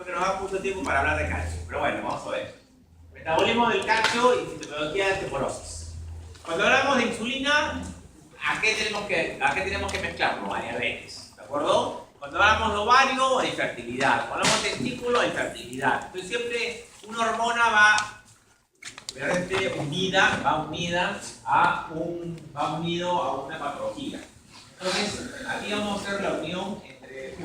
porque nos da mucho tiempo para hablar de calcio. Pero bueno, vamos a ver. Metabolismo del calcio y fisiopatología de osteoporosis. Cuando hablamos de insulina, ¿a qué tenemos que mezclarlo? A diabetes, ¿de acuerdo? Cuando hablamos de ovario, a infertilidad. Cuando hablamos de testículo, a infertilidad. Entonces siempre una hormona va unido a una patología. Entonces, aquí vamos a hacer la unión entre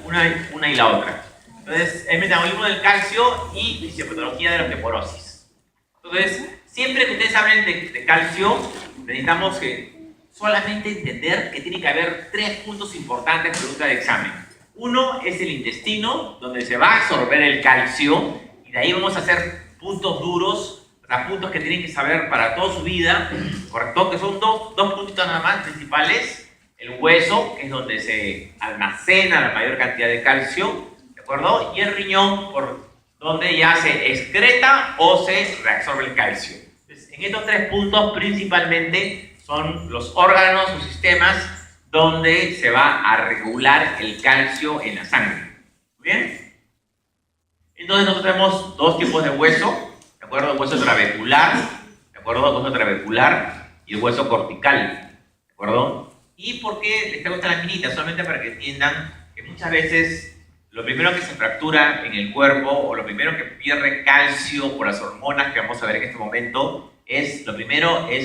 una y la otra. Entonces, el metabolismo del calcio y fisiopatología de la osteoporosis. Entonces, siempre que ustedes hablen de calcio, necesitamos solamente entender que tiene que haber 3 puntos importantes pregunta de examen. Uno es el intestino, donde se va a absorber el calcio, y de ahí vamos a hacer puntos duros, o sea, puntos que tienen que saber para toda su vida, ¿correcto? Que son dos puntitos nada más principales. El hueso, que es donde se almacena la mayor cantidad de calcio, ¿de acuerdo? Y el riñón, por donde ya se excreta o se reabsorbe el calcio. Entonces, en estos 3 puntos principalmente son los órganos o sistemas donde se va a regular el calcio en la sangre. ¿Muy bien? Entonces nosotros tenemos 2 tipos de hueso, ¿de acuerdo? El hueso trabecular, ¿de acuerdo? El hueso trabecular y el hueso cortical, ¿de acuerdo? ¿Y por qué les traigo esta laminita? Solamente para que entiendan que muchas veces lo primero que se fractura en el cuerpo o lo primero que pierde calcio por las hormonas que vamos a ver en este momento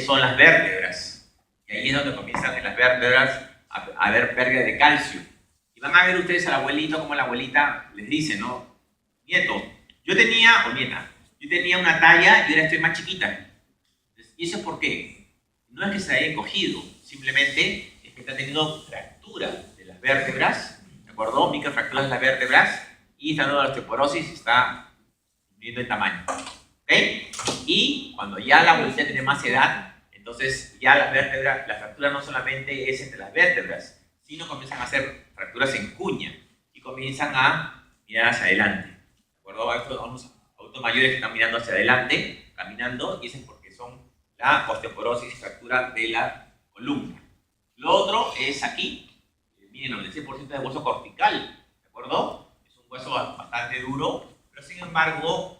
son las vértebras. Y ahí es donde comienzan en las vértebras a haber pérdida de calcio. Y van a ver ustedes al abuelito como la abuelita les dice, ¿no? Nieto, yo tenía una talla y ahora estoy más chiquita. ¿Y eso es por qué? No es que se haya encogido, simplemente es que está teniendo fractura de las vértebras, ¿de acuerdo? Microfracturas de las vértebras y está dando la osteoporosis, está disminuyendo el tamaño. ¿Ok? Y cuando ya la abuelita tiene más edad, entonces ya la fractura no solamente es entre las vértebras, sino comienzan a hacer fracturas en cuña y comienzan a mirar hacia adelante. ¿De acuerdo? Estos son unos adultos mayores que están mirando hacia adelante, caminando, y eso es porque son la osteoporosis y fractura de la columna. Lo otro es aquí, miren, el 96% de hueso cortical, ¿de acuerdo? Es un hueso bastante duro, pero sin embargo,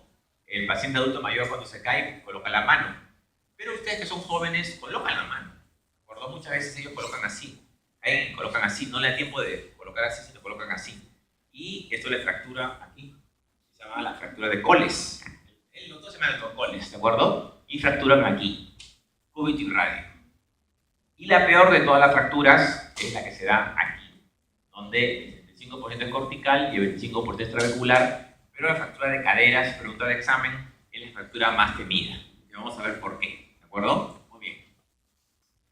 el paciente adulto mayor cuando se cae coloca la mano. Pero ustedes que son jóvenes colocan la mano, ¿de acuerdo? Muchas veces ellos colocan así, colocan así, no le da tiempo de colocar así, sino colocan así. Y esto le fractura aquí, se llama la fractura de Coles. El otro se llama Coles, ¿de acuerdo? Y fracturan aquí, cúbito y radio. Y la peor de todas las fracturas es la que se da aquí, donde el 75% es cortical y el 25% es trabecular. Pero la fractura de caderas, pregunta de examen, es la fractura más temida. Y vamos a ver por qué, ¿de acuerdo? Muy bien.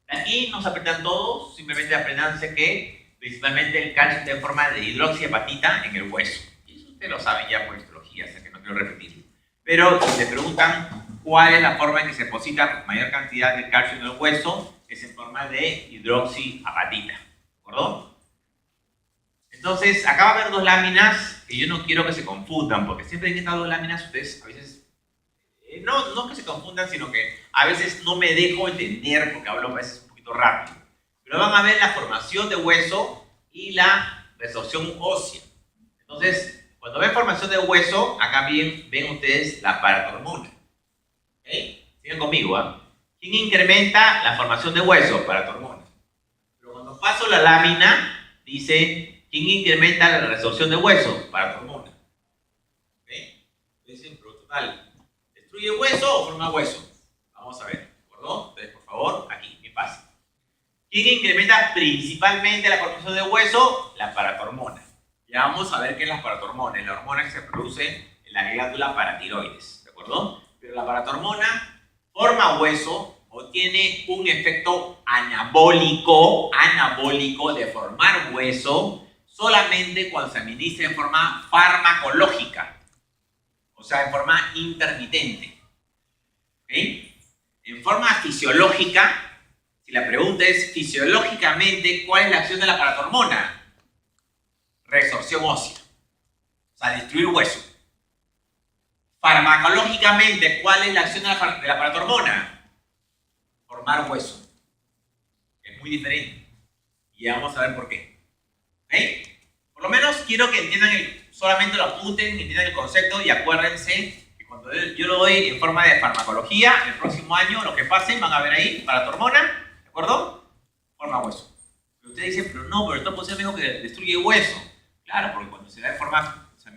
Aquí nos aprendan todos, simplemente aprendanse que principalmente el calcio está en forma de hidroxiapatita en el hueso. Y eso ustedes lo saben ya por histología, o sea que no quiero repetirlo. Pero si se preguntan cuál es la forma en que se deposita mayor cantidad de calcio en el hueso, es en forma de hidroxiapatita, ¿de acuerdo? Entonces, acá va a haber 2 láminas que yo no quiero que se confundan, porque siempre en estas 2 láminas ustedes a veces, no que se confundan, sino que a veces no me dejo entender porque hablo a veces un poquito rápido. Pero van a ver la formación de hueso y la resorción ósea. Entonces, cuando ven formación de hueso, acá bien ven ustedes la paratormona. ¿Ok? Sigan conmigo, ¿ah? ¿Quién incrementa la formación de hueso? Paratormona. Pero cuando paso la lámina, dice... ¿Quién incrementa la resorción de hueso? Paratormona. ¿Ok? Entonces, pero total, ¿destruye hueso o forma hueso? Vamos a ver, ¿de acuerdo? Entonces, por favor, aquí, mi paso. ¿Quién incrementa principalmente la formación de hueso? La paratormona. Ya vamos a ver qué es la paratormona. Es la hormona que se produce en la glándula paratiroides, ¿de acuerdo? Pero la paratormona forma hueso o tiene un efecto anabólico de formar hueso solamente cuando se administra en forma farmacológica, o sea, en forma intermitente. ¿Ok? En forma fisiológica, si la pregunta es fisiológicamente, ¿cuál es la acción de la paratormona? Resorción ósea, o sea, destruir hueso. Farmacológicamente, ¿cuál es la acción de la paratormona? Formar hueso. Es muy diferente. Y vamos a ver por qué. ¿Ok? Por lo menos quiero que entiendan solamente lo apunten, entiendan el concepto y acuérdense que cuando yo lo doy en forma de farmacología, el próximo año lo que pasen van a ver ahí para tu hormona, ¿de acuerdo? Forma hueso. Pero ustedes dicen, pero no, pero el topo me dijo que destruye hueso. Claro, porque cuando se da en forma, se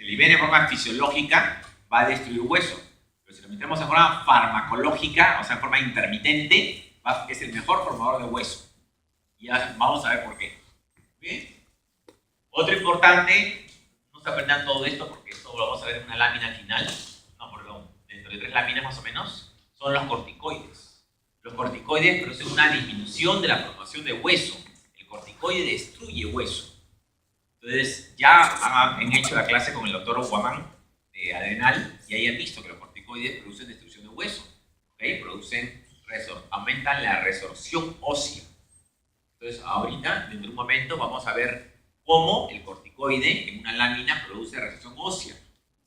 libera en forma fisiológica, va a destruir hueso. Pero si lo metemos en forma farmacológica, o sea, en forma intermitente, es el mejor formador de hueso. Y ya vamos a ver por qué. ¿Bien? Otro importante, no se aprendan todo esto porque esto lo vamos a ver en una lámina final, no, perdón, dentro de 3 láminas más o menos, son los corticoides. Los corticoides producen una disminución de la formación de hueso. El corticoide destruye hueso. Entonces, ya han hecho la clase con el doctor Guamán de adrenal y ahí han visto que los corticoides producen destrucción de hueso. ¿Okay? Aumentan la resorción ósea. Entonces, ahorita, dentro de un momento, vamos a ver cómo el corticoide en una lámina produce resorción ósea.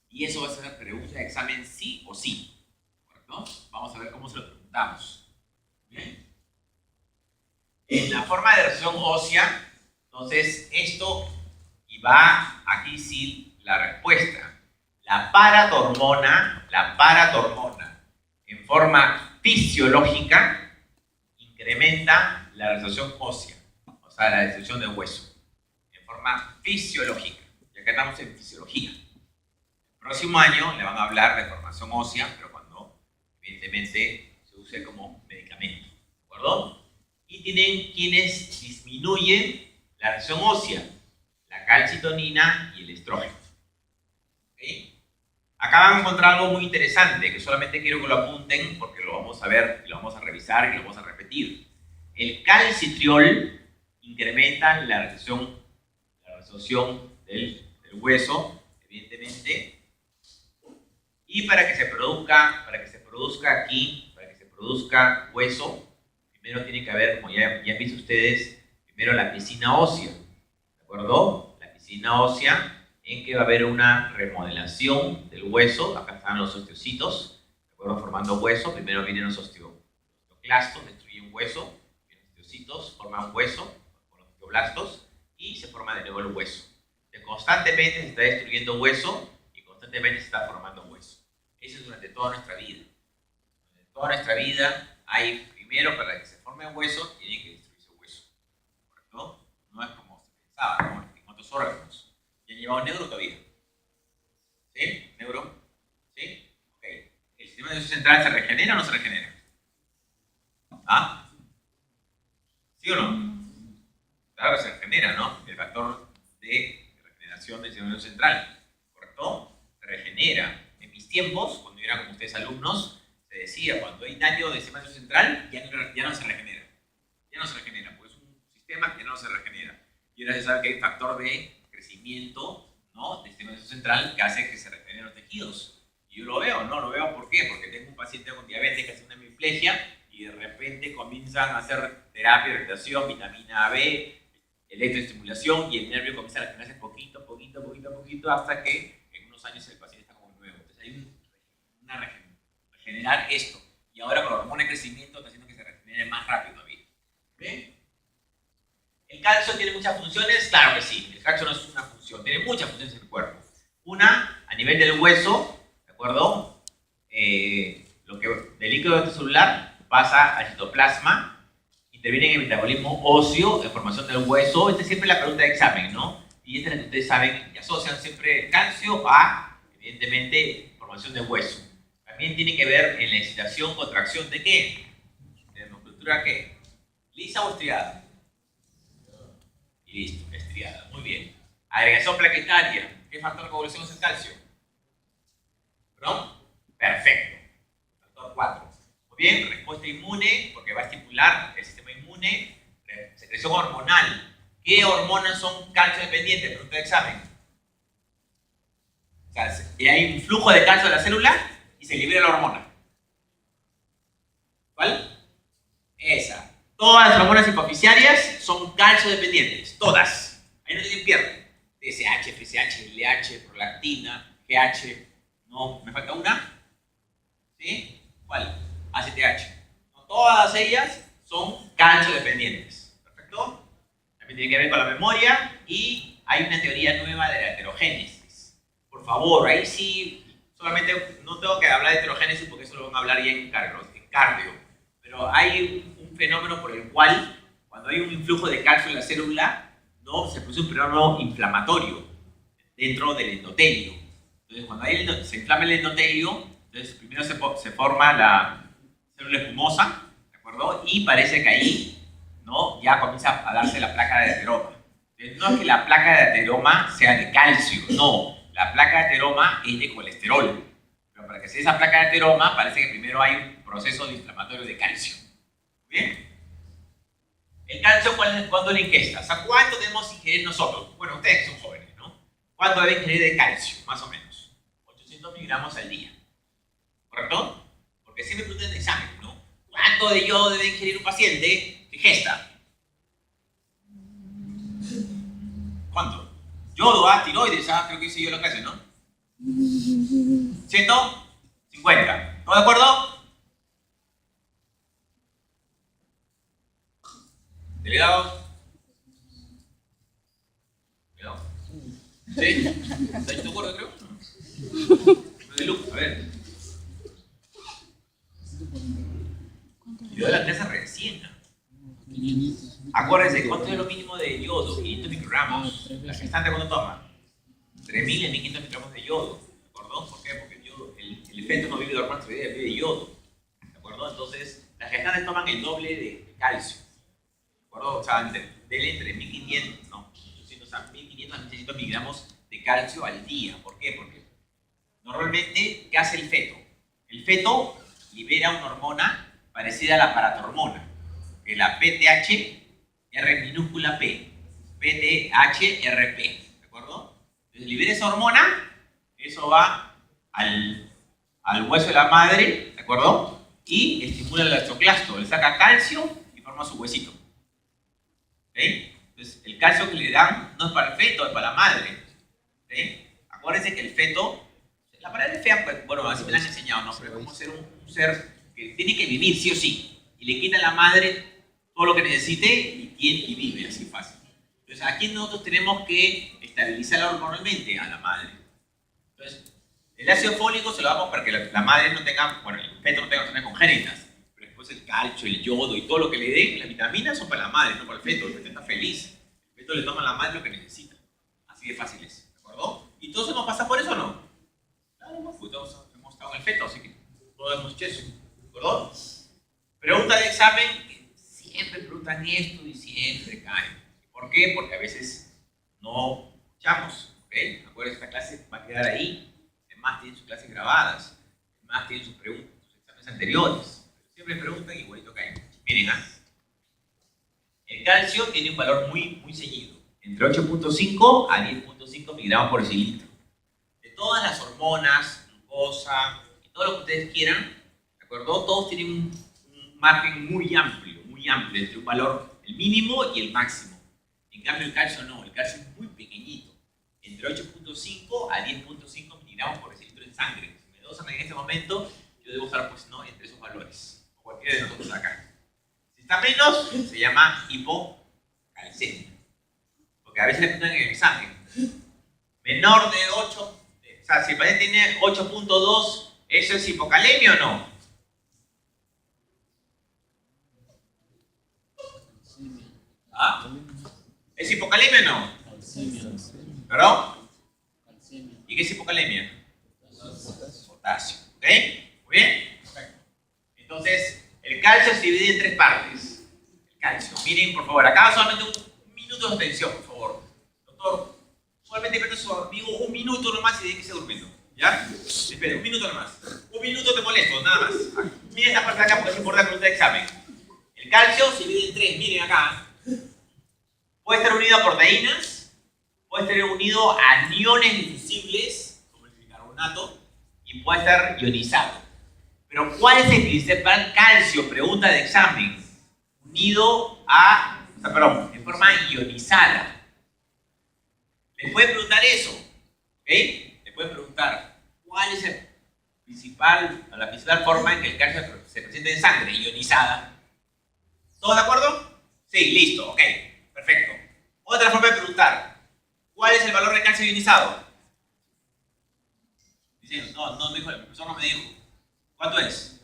Y eso va a ser pregunta de examen sí o sí. ¿Correcto? Vamos a ver cómo se lo preguntamos. ¿Bien? En la forma de resorción ósea, entonces esto, y va aquí sí la respuesta. La paratormona en forma fisiológica incrementa la resorción ósea, o sea, la destrucción del hueso. Forma fisiológica, ya que estamos en fisiología. El próximo año le van a hablar de formación ósea, pero cuando evidentemente se use como medicamento, ¿de acuerdo? Y tienen quienes disminuyen la resorción ósea, la calcitonina y el estrógeno. ¿Okay? Acá van a encontrar algo muy interesante, que solamente quiero que lo apunten porque lo vamos a ver, y lo vamos a revisar y lo vamos a repetir. El calcitriol incrementa la resorción del hueso, evidentemente, y para que se produzca hueso, primero tiene que haber, como ya han visto ustedes, primero la piscina ósea, ¿de acuerdo? La piscina ósea en que va a haber una remodelación del hueso. Acá están los osteocitos, ¿de acuerdo? Formando hueso. Primero vienen los osteoclastos, destruyen hueso, los osteocitos forman hueso con los osteoblastos y se forma de nuevo el hueso. Constantemente se está destruyendo hueso y constantemente se está formando hueso. Eso es durante toda nuestra vida. Durante toda nuestra vida hay, primero, para que se forme hueso, tiene que destruirse hueso. ¿Correcto? No es como se pensaba, ¿no? En otros órganos. ¿Ya han llevado neuro todavía? ¿Sí? ¿Neuro? ¿Sí? Ok. ¿El sistema nervioso central se regenera o no se regenera? ¿Ah? ¿Sí o no? Claro que se regenera, ¿no? El factor de regeneración del sistema nervioso central, ¿correcto? Se regenera. En mis tiempos, cuando yo era como ustedes alumnos, se decía, cuando hay daño del sistema nervioso central, ya no se regenera. Ya no se regenera, porque es un sistema que no se regenera. Y ahora se sabe que hay un factor de crecimiento, ¿no?, del sistema nervioso central que hace que se regeneren los tejidos. Y yo lo veo, ¿no? Lo veo, ¿por qué? Porque tengo un paciente con diabetes que hace una hemiplegia y de repente comienzan a hacer terapia de rehabilitación, vitamina B, electroestimulación, y el nervio comienza a regenerarse poquito, hasta que en unos años el paciente está como nuevo. Entonces hay regenerar esto. Y ahora con la hormona de crecimiento está haciendo que se regenere más rápido todavía. ¿Ven? ¿El calcio tiene muchas funciones? Claro que sí. El calcio no es una función, tiene muchas funciones en el cuerpo. Una, a nivel del hueso, ¿de acuerdo? Lo que del líquido celular pasa al citoplasma, interviene en el metabolismo óseo, en formación del hueso. Esta es siempre la pregunta de examen, ¿no? Y esta es la que ustedes saben, y asocian siempre el calcio a, evidentemente, formación de hueso. También tiene que ver en la excitación, contracción de ¿qué? De la musculatura ¿qué? ¿Lisa o estriada? Y listo, estriada, muy bien. Agregación plaquetaria, ¿qué factor de coagulación es el calcio? ¿Perdón? Perfecto. Factor 4. Muy bien, respuesta inmune, porque va a estimular el sistema inmune. Secreción hormonal. ¿Qué hormonas son calcio dependientes? Pregunta de examen. O sea, hay un flujo de calcio de la célula y se libera la hormona. ¿Cuál? Esa. Todas las hormonas hipoficiarias son calcio dependientes. Todas. Ahí no tienen pierde. TSH, FSH, LH, prolactina, GH. No, ¿me falta una? ¿Sí? ¿Cuál? ACTH. No, todas ellas son calcio dependientes. ¿Perfecto? También tiene que ver con la memoria y hay una teoría nueva de la heterogénesis. Por favor, ahí sí, solamente no tengo que hablar de heterogénesis porque eso lo van a hablar ya en cardio. Pero hay un fenómeno por el cual, cuando hay un influjo de calcio en la célula, ¿no? Se produce un fenómeno inflamatorio dentro del endotelio. Entonces, cuando se inflama el endotelio, entonces primero se forma la célula espumosa, ¿de acuerdo? Y parece que ahí, ¿no? Ya comienza a darse la placa de ateroma. Entonces, no es que la placa de ateroma sea de calcio, no. La placa de ateroma es de colesterol. Pero para que sea esa placa de ateroma, parece que primero hay un proceso de inflamatorio de calcio. ¿Bien? El calcio, ¿cuándo le ingesta? O sea, ¿cuánto debemos ingerir nosotros? Bueno, ustedes que son jóvenes, ¿no? ¿Cuánto deben ingerir de calcio? Más o menos. 800 miligramos al día. ¿Correcto? Porque siempre preguntan en el examen, ¿no? ¿Cuánto de yodo debe ingerir un paciente que gesta? ¿Cuánto? Yodo, tiroides, creo que hice yo la clase, ¿no? 150. ¿Todos de acuerdo? ¿Delegados? ¿Delegados? ¿Sí? ¿Estás de acuerdo, creo? A ver. Yo de la clase recién. Acuérdense, ¿cuánto es lo mínimo de yodo? 500 microgramos. La gestante, ¿cuánto toma? 3.000 y 1.500 microgramos de yodo. ¿De acuerdo? ¿Por qué? Porque el feto no vive de hormonas tiroideas, vive de yodo. ¿De acuerdo? Entonces, las gestantes toman el doble de calcio. ¿De acuerdo? O sea, entre 1.500, no, 800, o sea, 1.500 a 1.600 miligramos de calcio al día. ¿Por qué? Porque normalmente, ¿qué hace el feto? El feto libera una hormona parecida a la paratormona, que es la PTH-R minúscula P, PTH-RP, ¿de acuerdo? Entonces libera esa hormona, eso va al hueso de la madre, ¿de acuerdo? Y estimula el osteoclasto, le saca calcio y forma su huesito. ¿Ok? Entonces el calcio que le dan no es para el feto, es para la madre. ¿Ok? Acuérdense que el feto, la palabra es fea, pues, bueno, así me la han enseñado, ¿no? Pero es como ser un ser que tiene que vivir sí o sí, y le quita a la madre todo lo que necesite y vive así fácil. Entonces aquí nosotros tenemos que estabilizar hormonalmente a la madre. Entonces, el ácido fólico se lo damos para que la madre no tenga, bueno, el feto no tenga enfermedades congénitas, pero después el calcio, el yodo y todo lo que le den, las vitaminas son para la madre, no para el feto está feliz. El feto le toma a la madre lo que necesita. Así de fácil es, ¿de acuerdo? ¿Y todos hemos pasado por eso o no? Claro, no, pues todos hemos estado en el feto, así que todos hemos hecho eso. ¿De acuerdo? Pregunta de examen, siempre preguntan esto y siempre caen. ¿Por qué? Porque a veces no escuchamos. ¿Okay? Acuérdense, esta clase va a quedar ahí. Además tienen sus clases grabadas. Además tienen sus preguntas, sus exámenes anteriores. Siempre preguntan y igualito caen. Miren, el calcio tiene un valor muy ceñido. Entre 8.5 a 10.5 miligramos por decilitro. De todas las hormonas, glucosa y todo lo que ustedes quieran, ¿de acuerdo? Todos tienen un margen muy amplio entre un valor, el mínimo y el máximo. En cambio el calcio no, el calcio es muy pequeñito, entre 8.5 a 10.5 miligramos por decilitro en sangre. Si me dosan en este momento, yo debo estar pues no entre esos valores, o cualquiera de nosotros acá. Si está menos, se llama hipocalcemia, porque a veces le preguntan en el examen, menor de 8, o sea, si el paciente tiene 8.2, ¿eso es hipocalemia o no? ¿Ah? ¿Es hipocalemia o no? ¿Perdón? ¿Y qué es hipocalemia? Potasio. ¿Ok? ¿Muy bien? Perfecto. Entonces, el calcio se divide en tres partes. El calcio. Miren, por favor, acá solamente un minuto de atención, por favor. Doctor, solamente preste su amigo un minuto nomás y de que se durmiendo. ¿Ya? Espera, un minuto nomás. Un minuto te molesto, nada más. Miren esta parte de acá porque es importante pregunta de examen. El calcio se divide en tres. Miren acá. Puede estar unido a proteínas, puede estar unido a aniones divisibles, como el bicarbonato, y puede estar ionizado. Pero ¿cuál es el principal calcio? Pregunta de examen. Unido a, en forma ionizada. Les pueden preguntar eso, ¿ok? Les pueden preguntar cuál es la principal forma en que el calcio se presenta en sangre, ionizada. ¿Todos de acuerdo? Sí, listo, ok. Perfecto. Otra forma de preguntar, ¿Cuál es el valor de calcio ionizado? Dicen, no me dijo, el profesor no me dijo. ¿Cuánto es?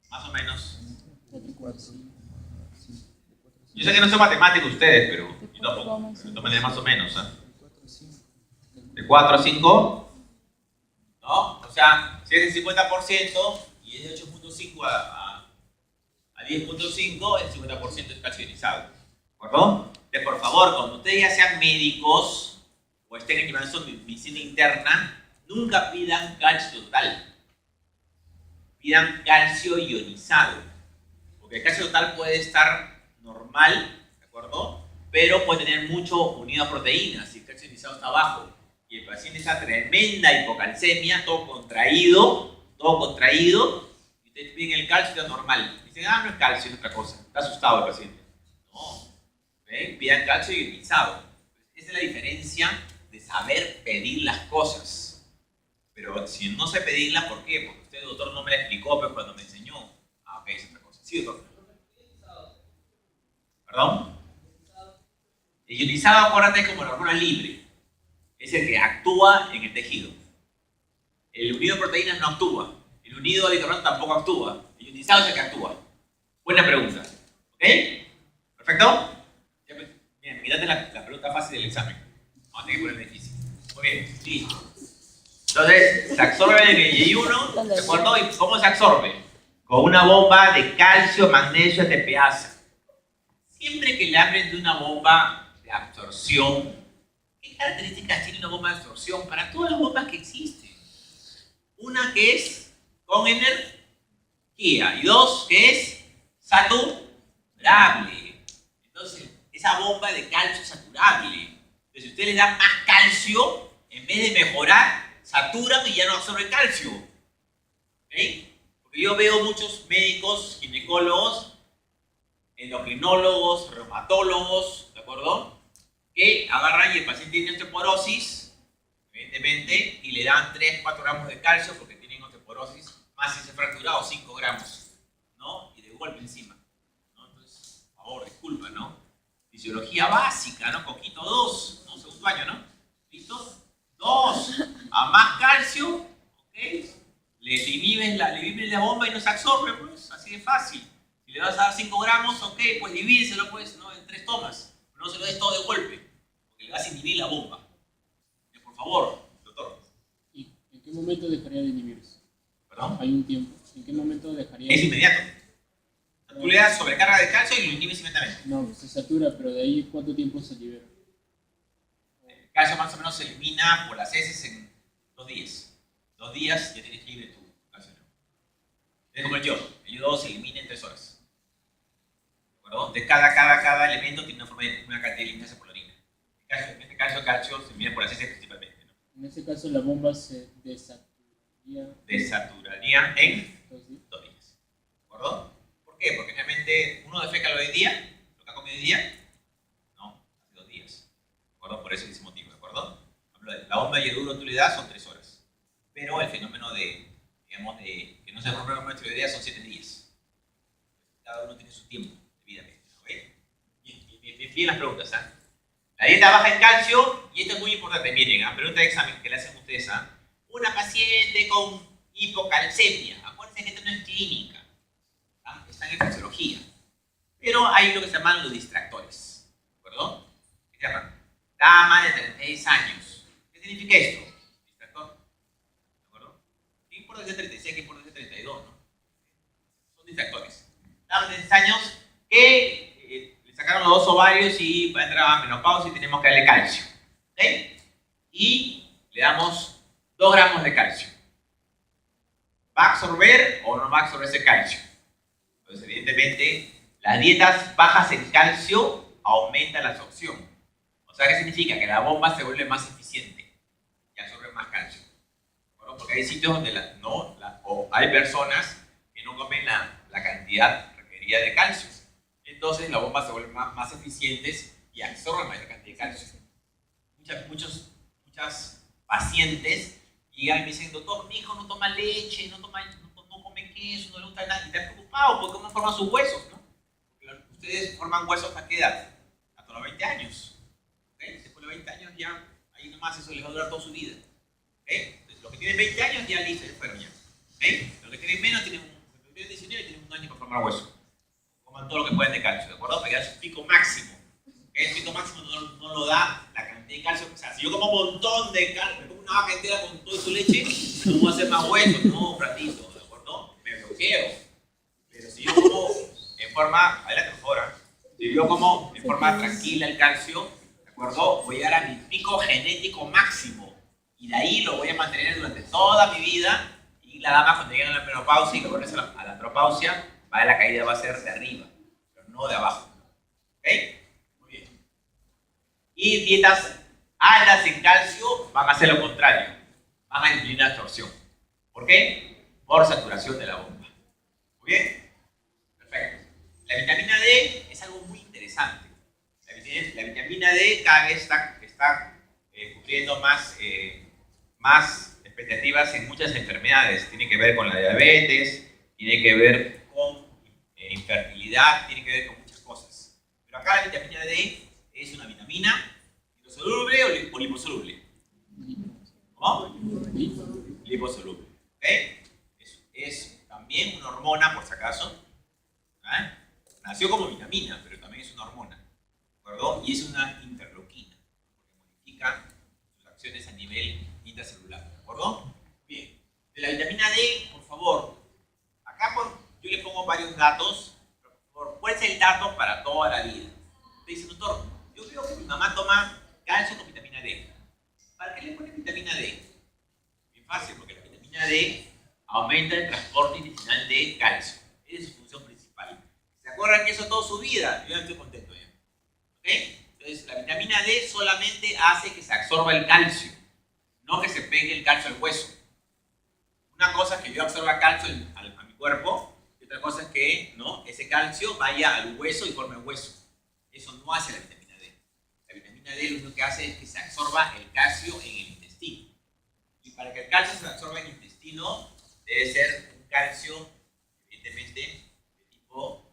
Más o menos. Yo sé que no son matemáticos ustedes, pero yo tampoco. De todas maneras, más o menos. De 4 a 5, ¿no? O sea, si es el 50% y es de 8.5 a 10.5, el 50% es calcio ionizado. ¿De acuerdo? Entonces, por favor, cuando ustedes ya sean médicos o estén en medicina interna, nunca pidan calcio total. Pidan calcio ionizado. Porque el calcio total puede estar normal, ¿de acuerdo? Pero puede tener mucho unido a proteínas. Si el calcio ionizado está bajo y el paciente está tremenda hipocalcemia, todo contraído, y ustedes piden el calcio, está normal. Dicen, no es calcio, es otra cosa. Está asustado el paciente. No. ¿Ven? Pidan calcio ionizado. Esa es la diferencia de saber pedir las cosas. Pero si no sé pedirla, ¿por qué? Porque usted, doctor, no me la explicó, pero cuando me enseñó. Ok, es otra cosa. Sí, doctor. ¿Perdón? El ionizado, acuérdate, es como la hormona libre. Es el que actúa en el tejido. El unido de proteínas no actúa. El unido de bicarbonato tampoco actúa. El ionizado es el que actúa. Buena pregunta. ¿Ok? ¿Perfecto? Bien, mirate la pregunta fácil del examen. Vamos a tener que ponerla difícil. Muy bien, listo. Entonces, se absorbe en el yeyuno, ¿de acuerdo? ¿Y cómo se absorbe? Con una bomba de calcio, magnesio, ATPasa. Siempre que le hablen de una bomba de absorción, ¿qué características tiene una bomba de absorción? Para todas las bombas que existen. Una que es con energía y dos que es saturable. Entonces, esa bomba de calcio es saturable. Entonces, si usted le da más calcio, en vez de mejorar, saturan y ya no absorbe calcio. ¿Ok? Porque yo veo muchos médicos, ginecólogos, endocrinólogos, reumatólogos, ¿de acuerdo? Que agarran y el paciente tiene osteoporosis, evidentemente, y le dan 3-4 gramos de calcio porque tienen osteoporosis, más si se fracturado 5 gramos, ¿no? Y de golpe encima, ¿no? Entonces, por favor, disculpa, ¿no? Fisiología básica, ¿no? Coquito 2, ¿no? Segundo año, ¿no? ¿Listo? 2, a más calcio, ¿ok? Le inhibes la bomba y no se absorbe, pues, así de fácil. Si le vas a dar 5 gramos, ok, pues divídeselo, pues, ¿no? En 3 tomas. Pero no se lo des todo de golpe, porque le vas a inhibir la bomba. Por favor, doctor. ¿Y en qué momento dejaría de inhibirse? ¿Perdón? Hay un tiempo. ¿En qué momento dejaría? Es inmediato. Tú le das sobrecarga de calcio y lo inhibes inmediatamente. No, se satura, pero de ahí ¿cuánto tiempo se libera? El calcio más o menos se elimina por las heces en 2 días. 2 días ya tienes libre tu calcio. Es como el yodo. El yodo se elimina en 3 horas. ¿De acuerdo? De cada elemento tiene una cantidad de eliminación por la orina. En este caso, el calcio se elimina por las heces principalmente, ¿no? En ese caso la bomba se desaturaría. Desaturaría en 2 días. 2 días. ¿De acuerdo? ¿Por qué? Porque realmente uno defeca lo de día, lo que ha comido hoy día, no, hace 2 días. ¿De acuerdo? Por ese motivo, ¿de acuerdo? La bomba de yoduro tú le das son 3 horas. Pero el fenómeno de, digamos, de que no se rompe el de día son 7 días. Cada uno tiene su tiempo, debidamente. ¿Okay? Bien las preguntas, ¿ah? La dieta baja en calcio, y esto es muy importante, miren, pregunta de examen que le hacen ustedes, ¿ah? Una paciente con hipocalcemia, acuérdense que esto no es clínica, ¿ah? Está en fisiología, pero hay lo que se llaman los distractores, ¿de acuerdo? ¿Qué se llaman? Dama de 36 años. ¿Qué significa esto? Distractor, ¿de acuerdo? ¿Qué importa que sea 36, qué importa que sea 32, no? Son distractores. Dama de 36 años que sacaron los 2 ovarios y va a entrar a menopausia y tenemos que darle calcio. ¿Ok? Y le damos 2 gramos de calcio. ¿Va a absorber o no va a absorber ese calcio? Entonces, evidentemente, las dietas bajas en calcio aumentan la absorción. O sea, ¿qué significa? Que la bomba se vuelve más eficiente y absorbe más calcio. ¿Bueno? Porque hay sitios donde o hay personas que no comen la cantidad requerida de calcio. Entonces las bombas se vuelven más eficientes y absorben mayor cantidad de calcio. Muchas pacientes llegan y me dicen, doctor, mi hijo no toma leche, no come queso, no le gusta nada. Y están preocupados porque cómo forman sus huesos, ¿no? Porque ustedes forman huesos ¿a qué edad? Hasta los 20 años. ¿Okay? 20 años ya, ahí nomás eso les va a durar toda su vida. ¿Okay? Entonces, los que tienen 20 años ya listo, ya fueron ya. ¿Okay? Los que tienen menos tienen los que tienen 19 tienen un año para formar hueso. Coman todo lo que pueden de calcio, ¿de acuerdo? Para llegar a su pico máximo. ¿Okay? El pico máximo no lo da la cantidad de calcio. O sea, si yo como un montón de calcio, me como una vaca entera con toda su leche, no voy a hacer más huesos, no, un ratito, ¿de acuerdo? Me bloqueo. Pero si yo como en forma, adelante por favor, si yo como en forma tranquila el calcio, ¿de acuerdo? Voy a llegar a mi pico genético máximo. Y de ahí lo voy a mantener durante toda mi vida. Y la dama cuando llegan a la menopausia y luego a la andropausia, la caída va a ser de arriba, pero no de abajo. ¿Ok? Muy bien. Y dietas altas en calcio van a hacer lo contrario. Van a incluir la absorción. ¿Por qué? Por saturación de la bomba. ¿Muy bien? Perfecto. La vitamina D es algo muy interesante. La vitamina D cada vez está cumpliendo más expectativas en muchas enfermedades. Tiene que ver con la diabetes, tiene que ver con infertilidad, tiene que ver con muchas cosas. Pero acá la vitamina D es una vitamina hidrosoluble o liposoluble. ¿Cómo? Liposoluble. ¿Okay? Es también una hormona, por si acaso. ¿Eh? Nació como vitamina, pero también es una hormona. ¿De acuerdo? Y es una interleuquina, porque modifica sus acciones a nivel intracelular. ¿De acuerdo? Bien. De la vitamina D, por favor, acá yo le pongo varios datos, pero por favor, ¿cuál es el dato para toda la vida? Usted dice, doctor, yo veo que mi mamá toma calcio con vitamina D. ¿Para qué le pone vitamina D? Bien fácil, porque la vitamina D aumenta el transporte intestinal de calcio. Esa es su función principal. ¿Se acuerdan que eso toda su vida? Yo ya estoy contento ya. ¿Ok? Entonces, la vitamina D solamente hace que se absorba el calcio, no que se pegue el calcio al hueso. Una cosa es que yo absorba calcio a mi cuerpo, y otra cosa es que ese calcio vaya al hueso y forme el hueso. Eso no hace la vitamina D. La vitamina D lo único que hace es que se absorba el calcio en el intestino. Y para que el calcio se absorba en el intestino, debe ser un calcio, evidentemente, de tipo...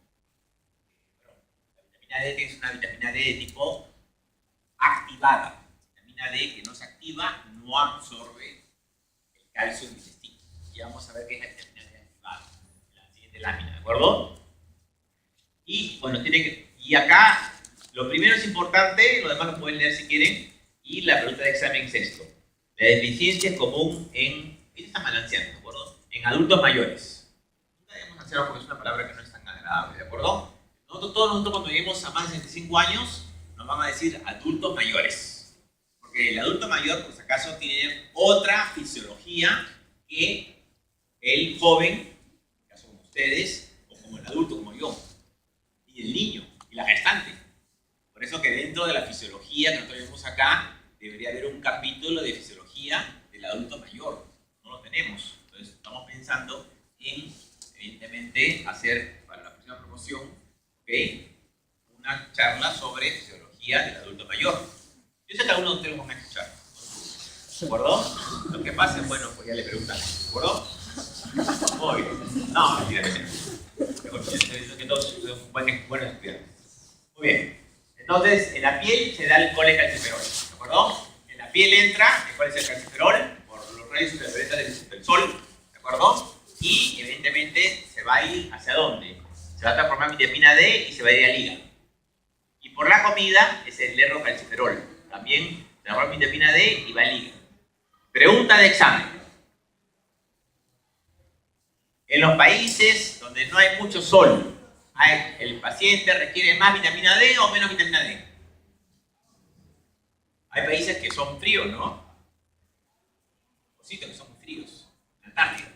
la vitamina D es una vitamina D de tipo activada. La vitamina D que no se activa no absorbe el calcio en el intestino. Y vamos a ver qué es la vitamina D activada en la siguiente lámina, ¿de acuerdo? Y bueno, y acá lo primero es importante, lo demás lo pueden leer si quieren, y la pregunta de examen es esto. La deficiencia es común en ancianos, ¿de acuerdo? En adultos mayores. Nunca digamos ancianos porque es una palabra que no es tan agradable, ¿de acuerdo? Todos nosotros cuando lleguemos a más de 65 años nos van a decir adultos mayores. Porque el adulto mayor, por si acaso, tiene otra fisiología que el joven, en el caso como ustedes, o como el adulto como yo, y el niño, y la gestante. Por eso que dentro de la fisiología que nosotros vemos acá, debería haber un capítulo de fisiología del adulto mayor. No lo tenemos. Entonces estamos pensando en, evidentemente, hacer para la próxima promoción, ¿okay?, una charla sobre fisiología del adulto mayor. Yo sé que algunos de ustedes lo van a escuchar. ¿De acuerdo? Lo que pase, bueno, pues ya le preguntan. ¿De acuerdo? Muy bien. No, mentira, mentira. Que todos son buenos estudiantes. Muy bien. Entonces, en la piel se da el colecalciferol. ¿De acuerdo? En la piel entra, ¿cuál es el calciferol? Por los rayos ultravioletas del sol. ¿De acuerdo? Y evidentemente se va a ir ¿hacia dónde? Se va a transformar en vitamina D y se va a ir al hígado. Y por la comida es el lerrocalciferol. También se transforma en vitamina D y va al hígado. Pregunta de examen. En los países donde no hay mucho sol, ¿el paciente requiere más vitamina D o menos vitamina D? Hay países que son fríos, ¿no? O sitios que son muy fríos. Antártida.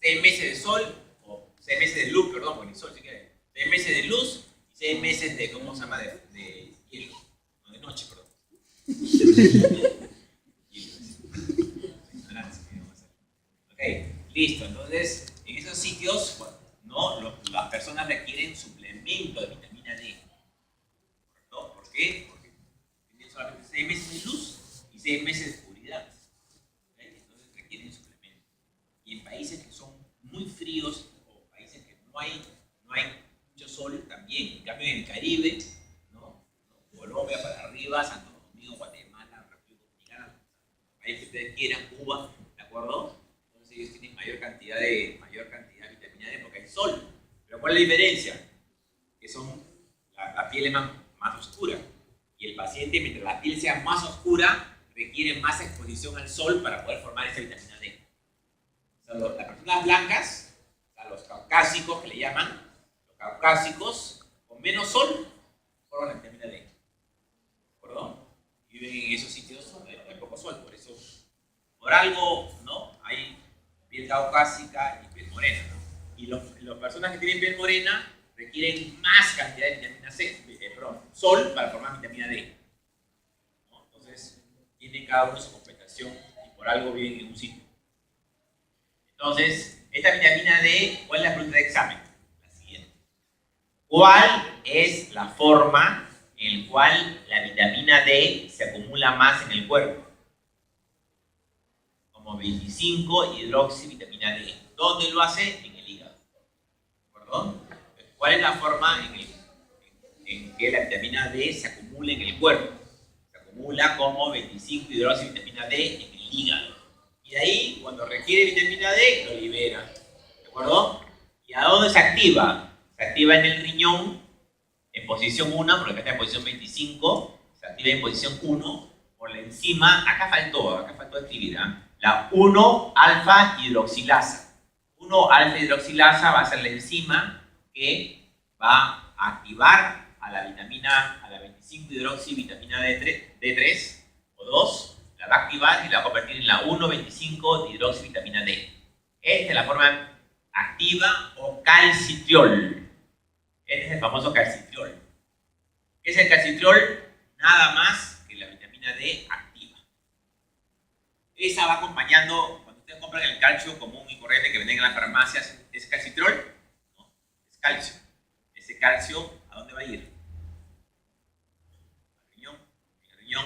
6 meses de sol, o 6 meses de luz, perdón, porque ni sol si quiere. 6 meses de luz y 6 meses de, ¿cómo se llama? De hielo. No, de noche, perdón. Ok, listo. Entonces, en esos sitios, las personas requieren suplemento de vitamina D. ¿Correcto? ¿Por qué? Porque tienen solamente 6 meses de luz y 6 meses de oscuridad. ¿Okay? Entonces requieren suplemento. Y en países que son muy fríos o países que no hay mucho sol también. En cambio en el Caribe, Colombia para arriba, Santo Domingo, ustedes quieran, Cuba, ¿de acuerdo? Entonces ellos tienen mayor cantidad de vitamina D porque hay sol. Pero ¿cuál es la diferencia? Que la piel es más oscura. Y el paciente, mientras la piel sea más oscura, requiere más exposición al sol para poder formar esa vitamina D. O sea, las personas blancas, o sea, los caucásicos que le llaman, los caucásicos con menos sol forman la vitamina D. ¿De acuerdo? Viven en esos sitios donde hay poco sol, por eso, por algo, ¿no? Hay piel caucásica y piel morena, ¿no? Y las personas que tienen piel morena requieren más cantidad de vitamina C, sol para formar vitamina D, ¿no? Entonces, tiene cada uno su compensación y por algo viven en un sitio. Entonces, esta vitamina D, ¿cuál es la pregunta de examen? La siguiente. ¿Cuál es la forma en la cual la vitamina D se acumula más en el cuerpo? Como 25 hidroxivitamina D. ¿Dónde lo hace? En el hígado. ¿De acuerdo? ¿Cuál es la forma en que la vitamina D se acumula en el cuerpo? Se acumula como 25 hidroxivitamina D en el hígado. Y de ahí, cuando requiere vitamina D, lo libera. ¿De acuerdo? ¿Y a dónde se activa? Se activa en el riñón, en posición 1, porque acá está en posición 25. Se activa en posición 1 por la enzima. Acá faltó escribir, ¿eh? La 1-alfa hidroxilasa. 1-alfa hidroxilasa va a ser la enzima que va a activar a la 25 hidroxivitamina D3 o 2, la va a activar y la va a convertir en la 1,25 hidroxivitamina D. Esta es la forma activa o calcitriol. Este es el famoso calcitriol. ¿Qué es el calcitriol? Nada más que la vitamina D activa. Esa va acompañando, cuando ustedes compran el calcio común y corriente que venden en las farmacias, ¿es calcitriol? Calcio. Ese calcio, ¿a dónde va a ir? Al riñón. En el riñón,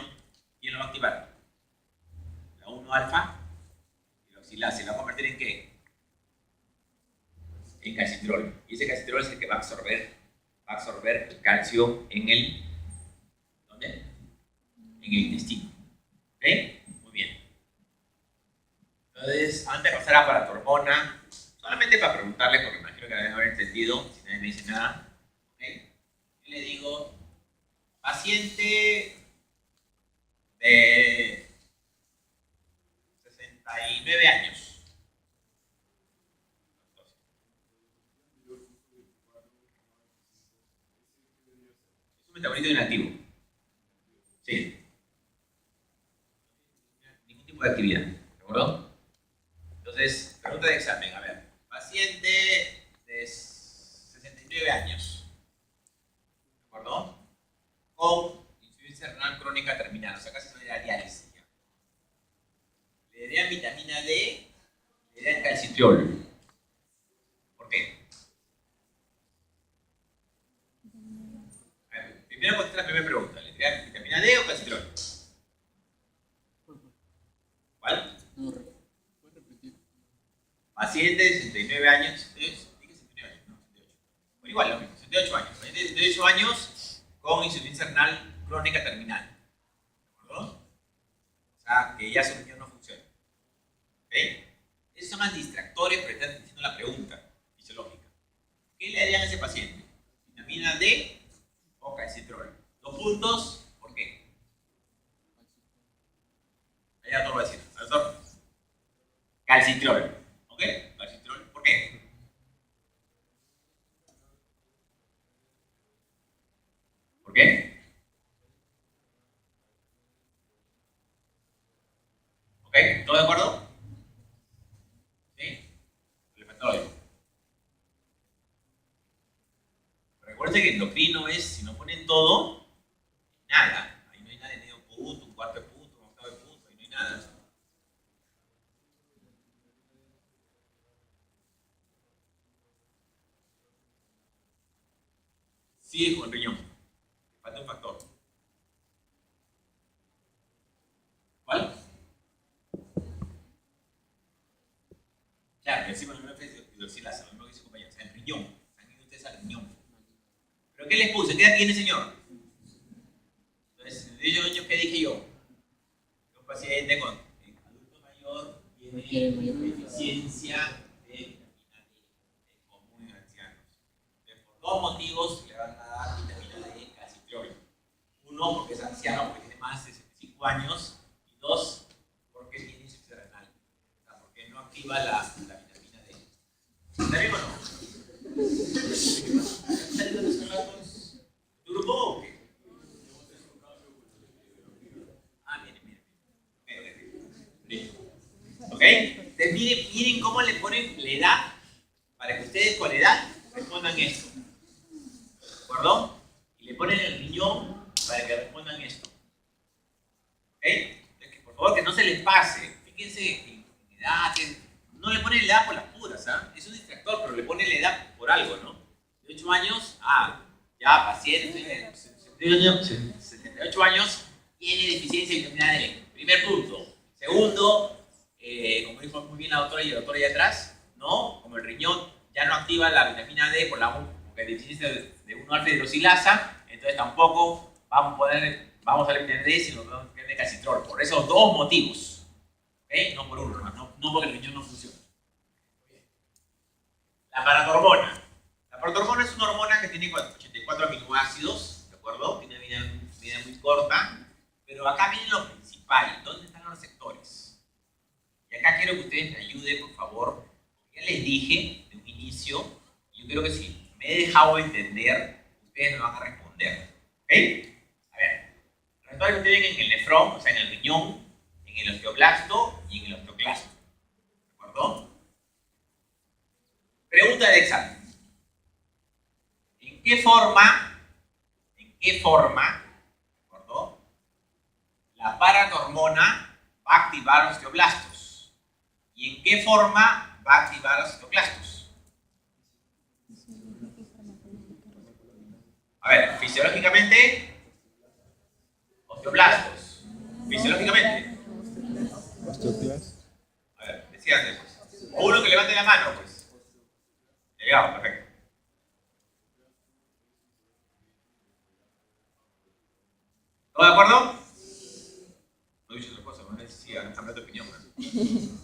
¿quién lo va a activar? La 1-alfa hidroxilasa. ¿La va a convertir en qué? En calcitrol. Y ese calcitrol es el que va a absorber el calcio en el... ¿dónde? En el intestino. ¿Ok? Muy bien. Entonces, antes de pasar a paratormona, solamente para preguntarle, porque imagino que deben haber entendido, si nadie me dice nada, ¿okay? Yo le digo, paciente de 69 años. Es un metabolito inactivo. Sí. Ningún tipo de actividad, ¿de acuerdo? Entonces, pregunta de examen, a ver. Paciente de 69 años, ¿de acuerdo? Con insuficiencia renal crónica terminal, o sea, casi se va a diálisis. Ya. Le darían vitamina D, le darían calcitriol. ¿Por qué? A ver, primero contesta la primera pregunta. ¿Le darían vitamina D o calcitriol? ¿Cuál? Paciente de 69 años, dije 69 años, no, 68. Bueno, igual lo mismo, 68 años. Paciente de 68 años con insuficiencia renal crónica terminal. ¿De acuerdo? O sea, que ya su riñón no funciona. ¿Ok? Esos son más distractores, pero están diciendo la pregunta fisiológica. ¿Qué le darían a ese paciente? ¿Vitamina D o calcitrol? 2 puntos, ¿por qué? Ahí el doctor va a decir, doctor. Calcitrol. ¿Ok? Calcitrol. ¿Por qué? ¿Por qué? ¿Ok? ¿Todo de acuerdo? ¿Sí? Le faltó algo. Recuerden que endocrino es, si no ponen todo, nada. Ahí no hay nada de medio punto, un cuarto de punto, un octavo de punto, ahí no hay nada. Sigue con el riñón. Falta un factor. ¿Cuál? Claro, encima no es hidroxilasa, lo mismo que dice compañero. O sea, el riñón. Han ido ustedes al riñón. ¿Pero qué les puse? ¿Qué edad tiene, señor? Entonces, de ellos, ¿qué dije yo? Un paciente con requiere mayor deficiencia de vitamina D en comunes ancianos. Por dos motivos le van a dar vitamina D calcitriol. Uno, porque es anciano, porque tiene más de 65 años. Y dos, porque tiene insuficiencia renal. O sea, porque no activa la vitamina D. ¿Está bien o no? ¿Están saliendo los relatos de grupo o qué? ¿Ok? Entonces miren cómo le ponen la edad para que ustedes con la edad respondan esto. ¿De acuerdo? Y le ponen el riñón para que respondan esto. ¿Ok? Entonces, por favor, que no se les pase. Fíjense en edad. No le ponen la edad por las puras, ¿ah? Es un distractor, pero le ponen la edad por algo, ¿no? De 8 años, ya paciente, 78 años, tiene deficiencia de vitamina D. Primer punto. Segundo, como dijo muy bien la doctora y el doctor allá atrás, ¿no? Como el riñón ya no activa la vitamina D por la deficiencia de 1-alfa-hidroxilasa, entonces tampoco vamos a ver vitamina D si no vamos a tener calcitrol. Por esos dos motivos. ¿Ok? No por uno, no porque el riñón no funciona. La paratormona. La paratormona es una hormona que tiene 84 aminoácidos, ¿de acuerdo? Tiene vida muy corta, pero acá viene lo principal. ¿Dónde están los receptores? Y acá quiero que ustedes me ayuden, por favor. Ya les dije de un inicio, yo creo que si me he dejado entender, ustedes me van a responder. ¿Ok? A ver, los receptores que tienen en el nefrón, o sea, en el riñón, en el osteoblasto y en el osteoclasto. ¿De acuerdo? Pregunta de examen. ¿En qué forma, ¿de acuerdo? La paratormona va a activar los osteoblastos? ¿Y en qué forma va a activar los osteoclastos? A ver, fisiológicamente, osteoblastos. Fisiológicamente. Osteoclastos. A ver, decía antes. O uno que levante la mano, pues. Llegamos, perfecto. ¿Todo de acuerdo? No he dicho otra cosa, no necesito cambiar de opinión. ¿Sí?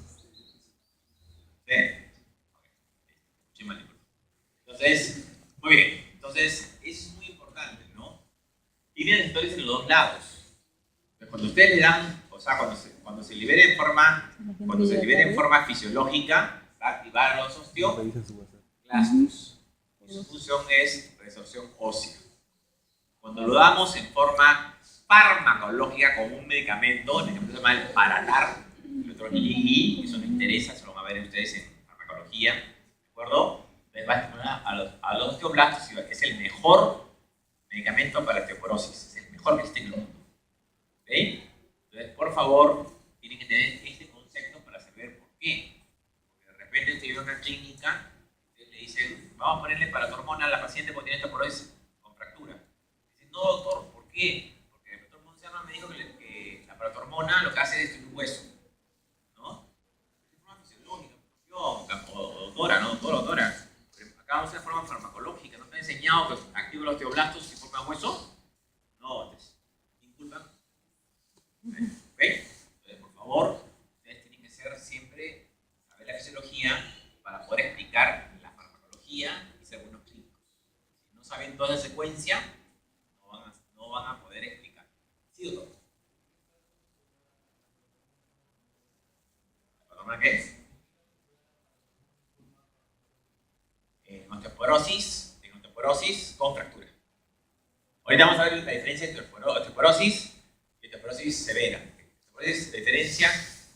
Entonces, muy bien. Entonces, eso es muy importante, ¿no? Tienen receptores en los dos lados. Cuando ustedes le dan, o sea, cuando se libere en forma fisiológica, va a activar los osteoclastos. Su función es resorción ósea. Cuando lo damos en forma farmacológica como un medicamento, el medicamento se llama el Paralar, el otro IGI, eso no interesa, se lo van a ver ustedes en farmacología, ¿de acuerdo? Les va a estimular a los osteoblastos, y es el mejor medicamento para la osteoporosis, es el mejor que existe en el mundo. ¿Ok? Entonces, por favor, tienen que tener este concepto para saber por qué. Porque de repente usted llega a una clínica, le dicen, vamos a ponerle paratormona a la paciente porque tiene osteoporosis con fractura. Dicen, no doctor, ¿por qué? Porque el doctor Monserrat me dijo que la paratormona lo que hace es destruir un hueso. ¿No? Es una fisiológica, o doctora, ¿no? Doctora. Acá vamos a hacer forma farmacológica. ¿No te han enseñado que activa los osteoblastos y forma hueso? No, entonces, disculpa. ¿Ok? Entonces, por favor, ustedes tienen que saber la fisiología para poder explicar la farmacología y ser buenos clínicos. Si no saben toda la secuencia, no van a poder explicar. ¿Sí, doctor? ¿La qué es? Osteoporosis con fractura. Ahorita vamos a ver la diferencia entre osteoporosis y osteoporosis severa. Osteoporosis, diferencia.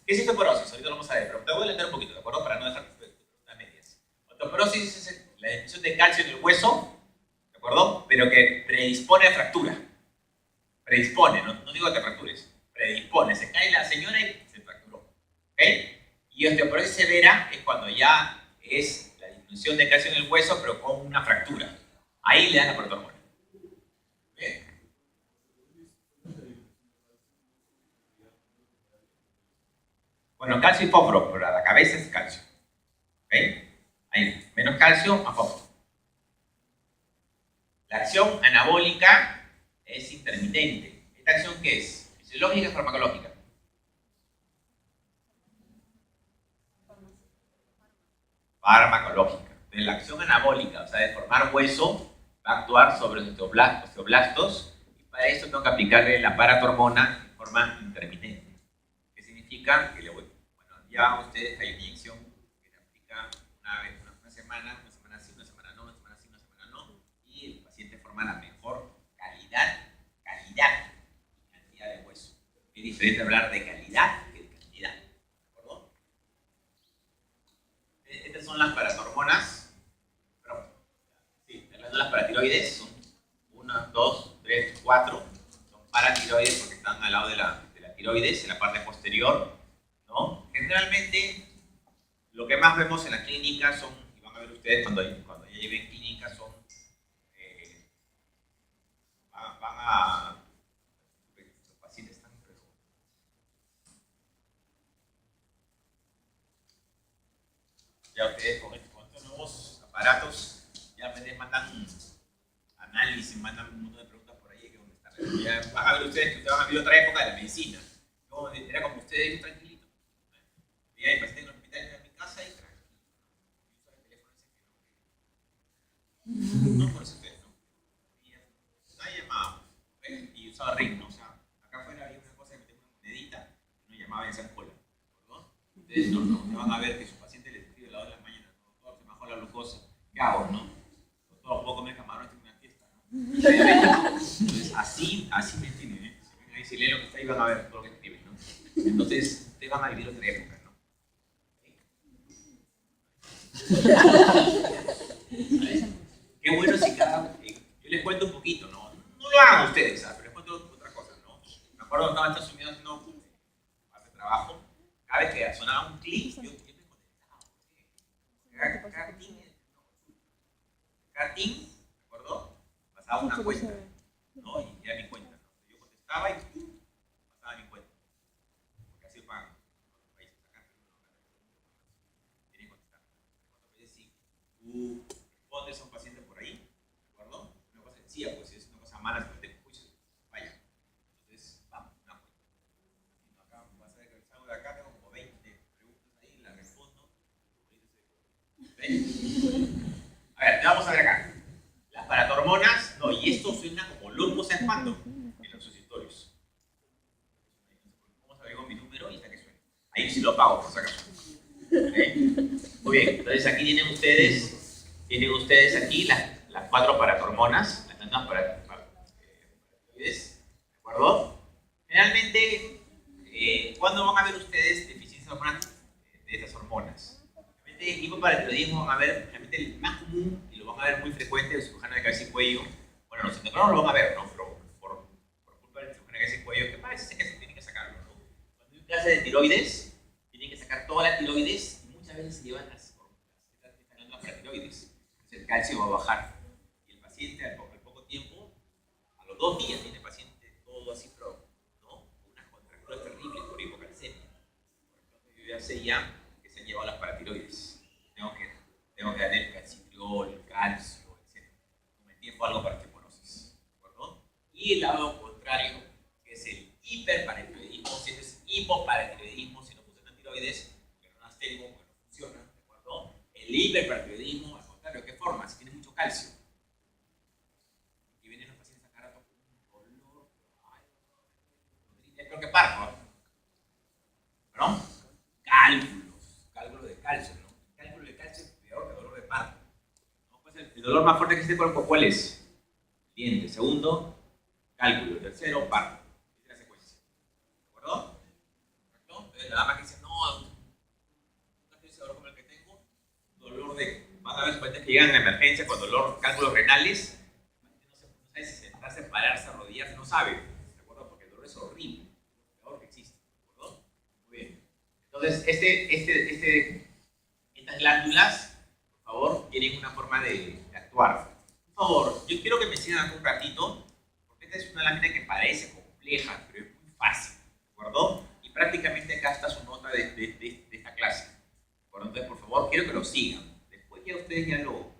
¿Qué es osteoporosis? Ahorita lo vamos a ver, pero te voy a adelantar un poquito, ¿de acuerdo? Para no dejar las medias. Osteoporosis es la disminución de calcio en el hueso, ¿de acuerdo? Pero que predispone a fractura. Predispone, no digo que te fractures. Predispone. Se cae la señora y se fracturó. ¿Ok? Y osteoporosis severa es cuando ya es la disminución de calcio en el hueso, pero con una fractura. Ahí le dan la paratormona. Bien. Bueno, calcio y fósforo, pero a la cabeza es calcio. ¿Ok? Ahí, menos calcio, más fósforo. La acción anabólica es intermitente. ¿Esta acción qué es? ¿Fisiológica o farmacológica? farmacológica. Entonces, la acción anabólica, o sea, de formar hueso, va a actuar sobre los osteoblastos, y para eso tengo que aplicarle la paratormona en forma intermitente. ¿Qué significa? Que le voy, bueno, ya ustedes hay una inyección que se aplica una semana sí, una semana no, una semana sí, una semana no, y el paciente forma la mejor calidad y cantidad de hueso. Es diferente hablar de calidad que de cantidad. ¿De acuerdo? Estas son las paratormonas. Sí, las glándulas paratiroides son 1, 2, 3, 4. Son paratiroides porque están al lado de la tiroides, en la parte posterior, ¿no? Generalmente, lo que más vemos en la clínica son, y van a ver ustedes cuando ya lleven clínica, son, los pacientes están ya ustedes con estos nuevos aparatos, ya les mandan análisis, mandan un montón de preguntas por ahí que dónde están. Ya van a ver ustedes que ustedes van a vivir otra época de la medicina. ¿No? Era como ustedes, tranquilito. Y hay pacientes en el hospital, en mi casa y tranquilo. Y usa el teléfono ese que no conoce ustedes, ¿no? Y nadie llamaba, ¿ves? Y usaba ring, ¿no? O sea, acá afuera había una cosa que metía una monedita y uno llamaba en esa cola, ¿no? Ustedes no van a ver que su paciente les escribe a la hora de la mañana, ¿no? Doctor, se me bajó la glucosa. ¿Qué hago, no? Doctor, puedo comer camarón, estoy en una fiesta, ¿no? Entonces, así me entienden, ¿eh? Si leen lo que está ahí van a ver todo lo que escriben, ¿no? Entonces, ustedes van a vivir otra época, ¿no? Qué bueno si yo les cuento un poquito, ¿no? No lo hagan ustedes, ¿sabes? Pero les cuento otra cosa, ¿no? Me acuerdo que estaba en Estados Unidos haciendo parte de trabajo. Cada vez que sonaba un clic, yo me conectaba. Cada team, ¿de acuerdo? Pasaba una cuenta, ¿no? Y era mi cuenta, ¿no? Yo contestaba y pasaba mi cuenta. Porque así lo pagan. Los países acá, tienen que contestar. ¿Cuántas veces sí? Tú respondes a un paciente por ahí, ¿de acuerdo? Una cosa sencilla, pues si es una cosa mala, pues te escuchas, vaya. Entonces, vamos, una cuenta. Acá vas a ver que salgo de acá, tengo como 20 preguntas ahí, las respondo. ¿Ven? A ver, ¿qué vamos a ver acá? Las paratormonas, no, y esto suena como loco, ¿sabes cuándo? En los supositorios. Vamos a ver con mi número y hasta que suene. Ahí sí lo apago, por si acaso. ¿Okay? Muy bien, entonces aquí tienen ustedes aquí las 4 paratormonas, las glándulas paratiroides, ¿de acuerdo? Generalmente, ¿cuándo van a ver ustedes deficiencias hormonales de estas hormonas? Hipoparatiroidismo van a ver, realmente el más común, y lo van a ver muy frecuente, el cirujano de cabeza y cuello. Bueno, los endocrinólogos lo van a ver, ¿no? Pero por culpa del cirujano de cabeza y cuello, que parece que se tienen que sacarlo, ¿no? Cuando hay un clase de tiroides, tienen que sacar toda la tiroides y muchas veces se llevan las glándulas paratiroides. Entonces el calcio va a bajar. Y el paciente, al poco tiempo, a los 2 días, tiene el paciente todo así, pero, ¿no? Unas contracturas terribles por hipocalcemia. Por ejemplo, yo ya sé ya que se han llevado las paratiroides. Tengo que darle el calcitriol, el calcio, etc. Con el tiempo algo para osteoporosis, ¿de acuerdo? Y el lado contrario, que es el hiperparatiroidismo, si este es hipoparatiroidismo, si no funcionan tiroides, que no astérico, porque no funciona, ¿de acuerdo? El hiperparatiroidismo, al contrario, ¿qué forma? Si tiene mucho calcio. Y vienen los pacientes a sacar con un dolor, creo que parto, ¿no? ¿Perdón? Cálculo de calcio, ¿no? El cálculo de calcio es peor que dolor de parto, ¿no? Pues el dolor más fuerte que existe en el cuerpo, ¿cuál es? Diente. Segundo, cálculo. Tercero, parto. Esa es la secuencia. ¿De acuerdo? ¿Correcto? Entonces la dama que dice, no, nunca estoy ese dolor como el que tengo, dolor de... Van a ver los pacientes que llegan a emergencia con dolor, cálculos renales, no sabe si sentarse, pararse, arrodillarse, no sabe. ¿De acuerdo? Porque el dolor es horrible, lo peor que existe. ¿De acuerdo? Muy bien. Entonces, estas glándulas, por favor, tienen una forma de actuar. Por favor, yo quiero que me sigan acá un ratito, porque esta es una lámina que parece compleja, pero es muy fácil, ¿de acuerdo? Y prácticamente acá está su nota de esta clase, ¿de acuerdo? Entonces, por favor, quiero que lo sigan. Después ya ustedes ya lo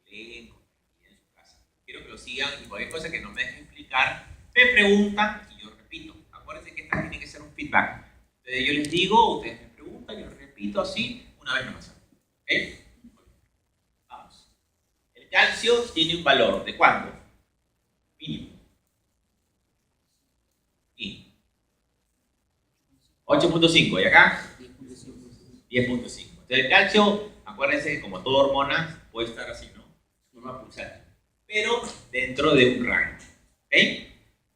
leen en su casa. Quiero que lo sigan y cualquier cosa que no me dejen explicar, me preguntan y yo repito. Acuérdense que esta tiene que ser un feedback. Entonces, yo les digo, ustedes me preguntan, yo les repito así, una vez nomás. ¿Ok? calcio tiene un valor ¿de cuánto? Mínimo. Y 8.5, ¿y acá? 10.5. Entonces el calcio, acuérdense que como toda hormona, puede estar así, ¿no? Forma pulsante. Pero dentro de un rango. ¿Ok?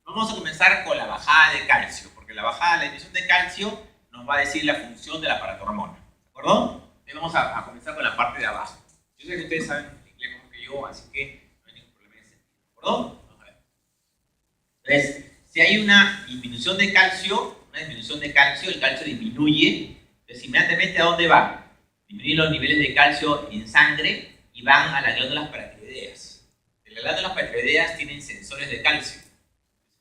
Vamos a comenzar con la bajada de calcio, porque la disminución de calcio nos va a decir la función de la paratormona. ¿De acuerdo? Entonces vamos a comenzar con la parte de abajo. Yo sé que ustedes saben inglés mejor que yo, así que no hay ningún problema en ese sentido. ¿De acuerdo? Vamos a ver. Entonces, si hay una disminución de calcio, el calcio disminuye. Entonces, inmediatamente, ¿a dónde va? Disminuyen los niveles de calcio en sangre y van a las glándulas paratiroideas. Las glándulas paratiroideas tienen sensores de calcio.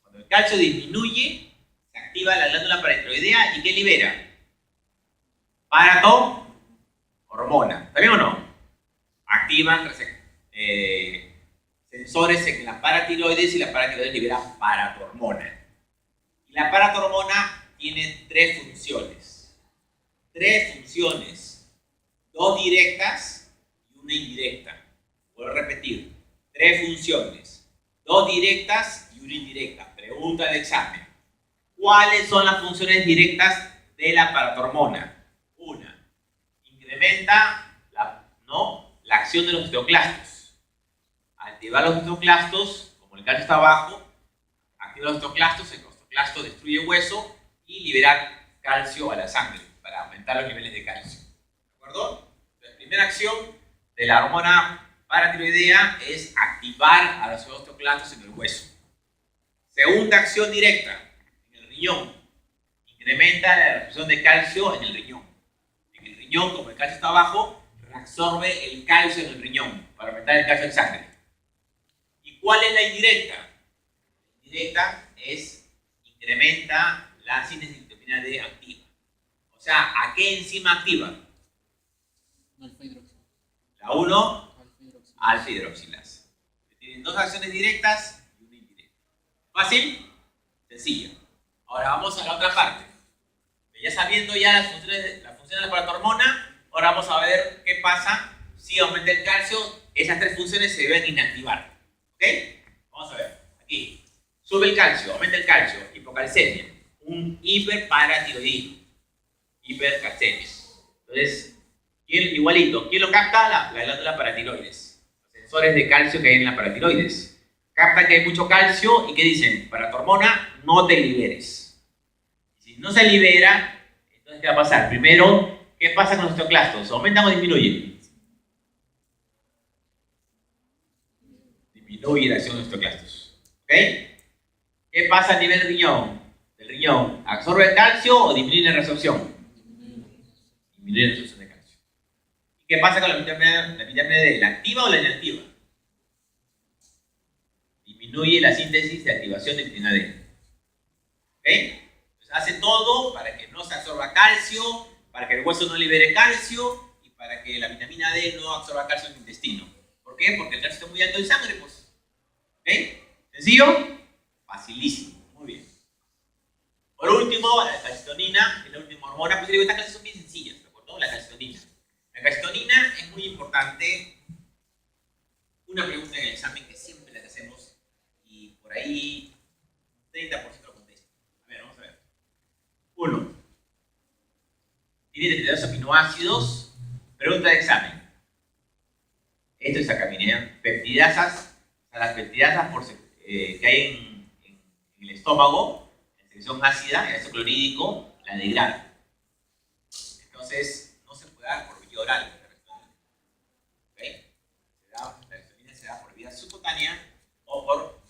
Cuando el calcio disminuye, se activa la glándula paratiroidea y ¿qué libera? Paratormona. ¿Está bien o no? Activan sensores en la paratiroides y la paratiroides libera paratormona. Y la paratormona tiene tres funciones. Dos directas y una indirecta. Vuelvo a repetir. Tres funciones. Dos directas y una indirecta. Pregunta de examen. ¿Cuáles son las funciones directas de la paratormona? Una, incrementa la acción de los osteoclastos. Activar los osteoclastos, como el calcio está abajo, activa los osteoclastos, el osteoclasto destruye hueso y libera calcio a la sangre para aumentar los niveles de calcio. ¿De acuerdo? La primera acción de la hormona paratiroidea es activar a los osteoclastos en el hueso. Segunda acción directa, en el riñón. Incrementa la absorción de calcio en el riñón. En el riñón, como el calcio está abajo, reabsorbe el calcio en el riñón para aumentar el calcio en sangre. ¿Y cuál es la indirecta? La indirecta es incrementa la síntesis de vitamina D activa. O sea, ¿a qué enzima activa? Alfa-hidroxilasa. La 1, alfa-hidroxilasa. Tienen dos acciones directas y una indirecta. ¿Fácil? Sencilla. Ahora vamos a la otra parte. Ya sabiendo ya las funciones de la paratormona, ahora vamos a ver qué pasa si aumenta el calcio. Esas tres funciones se deben inactivar. ¿Ok? Vamos a ver. Aquí. Sube el calcio, aumenta el calcio. Hipocalcemia. Un hiperparatiroidismo. Hipercalcemia. Entonces, igualito. ¿Quién lo capta? La glándula paratiroides. Los sensores de calcio que hay en la paratiroides. Captan que hay mucho calcio y ¿qué dicen? Paratormona, no te liberes. Si no se libera, entonces ¿qué va a pasar? Primero, ¿qué pasa con los osteoclastos? ¿Aumentan o disminuyen? Disminuye la acción de los osteoclastos. ¿Ok? ¿Qué pasa a nivel riñón? ¿El riñón absorbe el calcio o disminuye la resorción? Disminuye la resorción de calcio. ¿Y qué pasa con la vitamina D? ¿La activa o la inactiva? Disminuye la síntesis de activación de vitamina D. ¿Ok? Entonces hace todo para que no se absorba calcio, para que el hueso no libere calcio y para que la vitamina D no absorba calcio en el intestino. ¿Por qué? Porque el calcio está muy alto en sangre, pues. ¿Ok? ¿Sencillo? Facilísimo. Muy bien. Por último, la calcitonina, que es la última hormona. Pues digo, estas clases son bien sencillas, ¿de acuerdo? La calcitonina. La calcitonina es muy importante. Una pregunta en el examen que siempre la hacemos y por ahí 30% lo contesta. A ver, vamos a ver. 1. Tiene 32 aminoácidos. Pregunta de examen. Esto es acaminea. Peptidasas, o sea, las peptidasas que hay en el estómago, en sección ácida, el ácido clorhídrico, la degrada. Entonces, no se puede dar por vía oral. ¿Okay? La calcitonina se da por vía subcutánea o por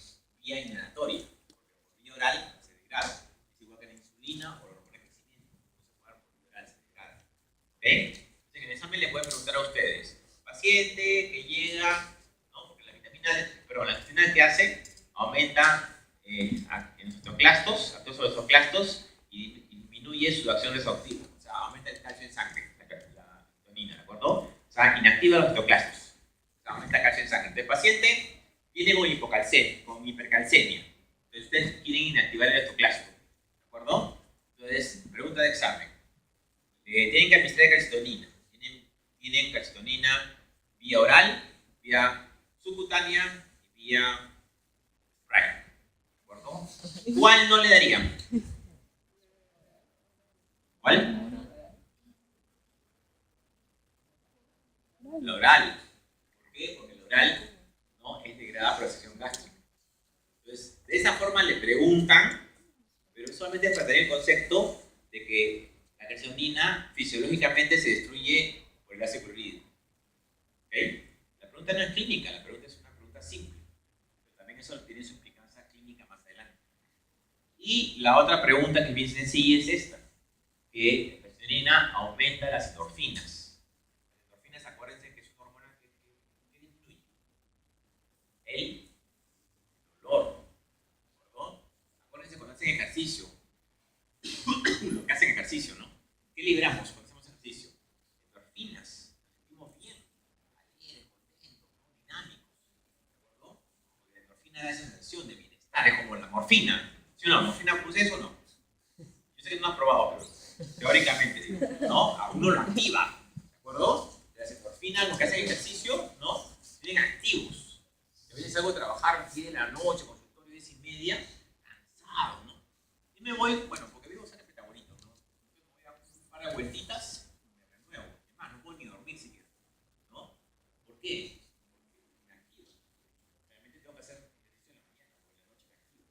vía inhalatoria. Por vía oral se degrada. Es igual que la insulina o la hormona de crecimiento. No se puede dar por vía oral, se degrada. ¿Okay? Entonces, en el examen les pueden preguntar a ustedes. Paciente que llega, ¿no? Porque la vitamina que hace aumenta en los osteoclastos, actúa sobre los osteoclastos y disminuye su acción resortiva. O sea, aumenta el calcio en sangre, la calcitonina, ¿de acuerdo? O sea, inactiva los osteoclastos. O sea, aumenta el calcio en sangre. Entonces, el paciente viene con hipocalcemia, con hipercalcemia. Entonces, ustedes quieren inactivar el osteoclasto, ¿de acuerdo? Entonces, pregunta de examen. Tienen que administrar calcitonina. Tienen calcitonina vía oral, vía subcutánea y vía spray. ¿De acuerdo? ¿Cuál no le darían? ¿Cuál? La oral. ¿Por qué? Porque la oral, ¿no?, es degradada por la sección gástrica. Entonces, de esa forma le preguntan, pero solamente para tener el concepto de que la calcitonina fisiológicamente se destruye por el ácido clorhídrico. ¿Okay? La pregunta no es clínica, la pregunta es una pregunta simple. Pero también eso tiene su implicancia clínica más adelante. Y la otra pregunta que es bien sencilla es esta, que la calcitonina aumenta las endorfinas. Las endorfinas, acuérdense que es una hormona que influye. El dolor. ¿De acuerdo? Acuérdense cuando hacen ejercicio, lo que hacen ejercicio, ¿no? ¿Qué liberamos cuando hacemos ejercicio? Endorfinas. Nos sentimos bien, alegres, contentos, ¿no?, dinámicos. ¿De acuerdo? Porque la endorfina da esa sensación de bienestar, es como la morfina. ¿Sí o no? ¿Morfina produce eso o no? Yo sé que no has probado, pero teóricamente, digo, ¿no? A uno lo activa. ¿De acuerdo? Las endorfinas, los que hacen ejercicio, ¿no?, vienen activos. A veces salgo a trabajar 10 de la noche, consultorio 10:30, cansado, ¿no? Y me voy, bueno, porque vivo cerca de Petagonito, ¿no? Entonces me voy a un par de vueltitas y me renuevo. Es más, no puedo ni dormir siquiera, ¿no? ¿Por qué? Porque me activo. Realmente tengo que hacer ejercicio en la mañana, porque en la noche me activo.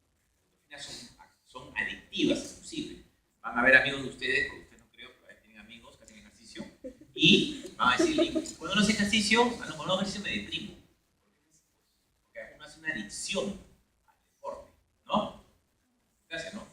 Las endorfinas son adictivas, inclusive. Van a ver amigos de ustedes, porque ustedes no creo, pero a veces tienen amigos que hacen ejercicio, y van a decir, cuando no hace ejercicio, cuando no hago ejercicio me deprimo. Porque uno hace una adicción al deporte, ¿no? Gracias, ¿no?